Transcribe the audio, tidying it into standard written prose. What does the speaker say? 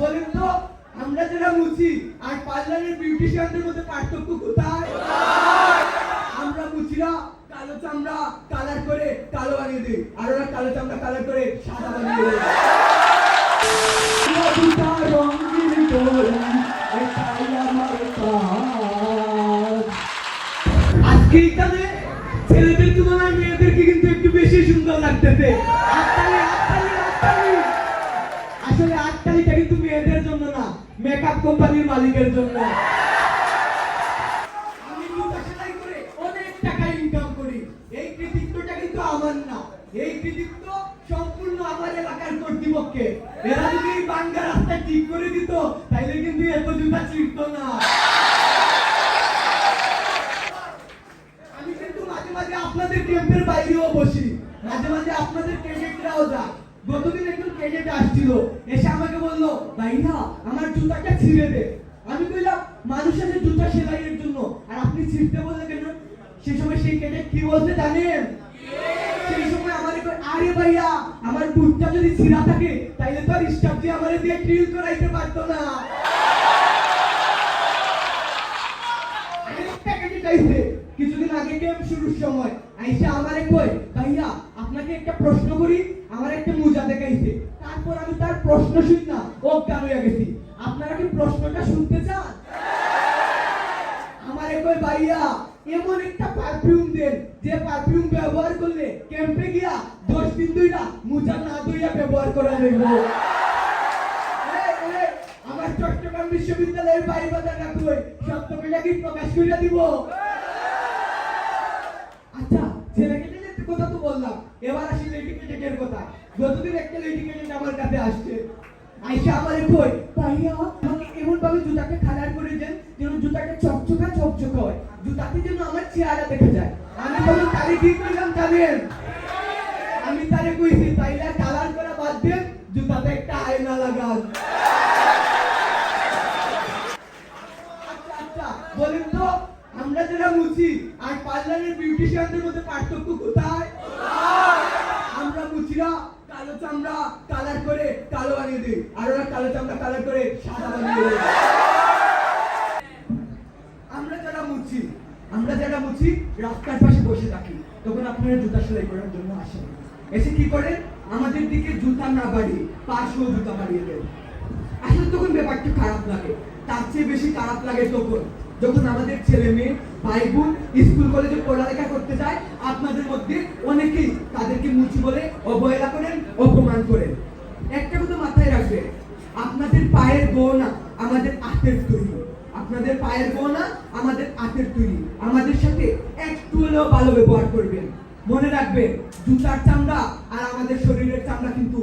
বলেন তো আমরা যারা মুছি আর পার্লারের বিউটিশিয়ানদের মধ্যে পার্থক্য কোথায়? আমরা মুছিরা কালো চামড়া কালার করে কালো বানিয়ে দিই, আর ওরা কালো চামড়া কালার করে সাদা বানিয়ে দেয়। আজকে এখানে ছেলেদের তুলনায় মেয়েদেরকে কিন্তু একটু বেশি সুন্দর লাগতেছে। আসলে আটকালিটা কিন্তু মেয়েদের জন্য না, মেকআপ কোম্পানির মালিকের জন্য। আমি জুতা সেলাই করে অনেক টাকা ইনকাম করি, এই কৃতিত্বটা কিন্তু আমার না, এই কৃতিত্ব সম্পূর্ণ আমার এলাকার কর্তৃপক্ষের। এরা যদি এই বাঙ্গা রাস্তা ঠিক করে দিত তাইলে কিন্তু এত জুতা ছিঁড়তো না। আমি কিন্তু মাঝে মাঝে আপনাদের ক্যাম্পের বাইরেও বসি, মাঝে মাঝে আপনাদের ক্যাডেটরাও যায়। গতদিন একজন ক্যাডেট আসছিল, এসে আমাকে বললো, ভাইয়া আমার জুতাটা ছিঁড়ে দে। আমি কইলাম মানুষের জুতা সেলাইয়ের জন্য, আর আপনি ছিঁড়তে বললে কেন? সেই সময় সেই ক্যাডেট কি বলতে জানেন? সেই সময় আমারে কই, আরে ভাইয়া আমার বুটটা যদি ছিঁড়া থাকে তাইলে তো আর স্টাফ দিয়ে আমারে দিয়ে ড্রিল করাইতে পারতো না। আরেকটা ক্যাডেট আইছে কিছুদিন আগে ক্যাম্প শুরুর সময়, আইসা আমারে কই, ভাইয়া আপনাকে একটা প্রশ্ন করি, আমার একটা মুজা দেখাইছে। তারপর আমি তার প্রশ্ন শুনি না অজ্ঞান হয়ে গেছি। আপনারা কি প্রশ্নটা শুনতে চান? আমারে কই, ভাইয়া এমন একটা পারফিউম দেন যে পারফিউম ব্যবহার করলে ক্যাম্পে গিয়া 10 দিন ধইরা মুজা না ধইয়া ব্যবহার করা যাবে। আমার চট্টগ্রাম বিশ্ববিদ্যালয়ের বাইরে বাজার না কই সত্যটা কি প্রকাশ কইরা দিব? আচ্ছা ছেলেকে কথা তো বললাম, এবার আসি লেডি ক্যাডেটের কথা। যতদিন একটা লেডি ক্যাডেট আমার কাছে আসছে, আইসা আমারে কই, ভাইয়া আমাকে এমন ভাবে জুতাকে কালার করে দেন যেন জুতাটা চকচকা চকচকা হয়, জুতাতে যেন আমার চেহারা দেখা যায়। আমি বলি তারে কি কইলাম জানেন? আমি তারে কইছি তাইলে কালার করা বাদ দেন, জুতাতে একটা আয়না লাগান। আচ্ছা আচ্ছা বলেন তো আমরা যারা মুছি আর পার্লারের বিউটিশিয়ানদের মধ্যে পার্থক্য কোথায়? আমরা মুছিরা কালো চামড়া কালার করে কালো বানিয়ে দিই, আর ওরা কালো চামড়া কালার করে সাদা বানিয়ে দেয়। আমরা যারা মুছি রাস্তার পাশে বসে থাকি, তখন আপনারা জুতা সেলাই করার জন্য আসেন। এসে কি করেন? আমাদের দিকে জুতা না বাড়িয়ে পাশেও জুতা বাড়িয়ে দেন। আসলে তখন ব্যাপারটা খারাপ লাগে। তার চেয়ে বেশি খারাপ লাগে তখন যখন আমাদের ছেলে মেয়ে ভাই বোন স্কুল কলেজে পড়ালেখা করতে যায়, আপনাদের মধ্যে অনেকেই তাদেরকে মুচি বলে অবহেলা করেন, অপমান করেন। একটা কথা মাথায় রাখবেন, আপনাদের পায়ের গহনা আমাদের হাতের তৈরি, আপনাদের পায়ের গহনা আমাদের হাতের তৈরি। আমাদের সাথে একটু হলেও ভালো ব্যবহার করবেন। মনে রাখবেন জুতার চামড়া আর আমাদের শরীরের চামড়া কিন্তু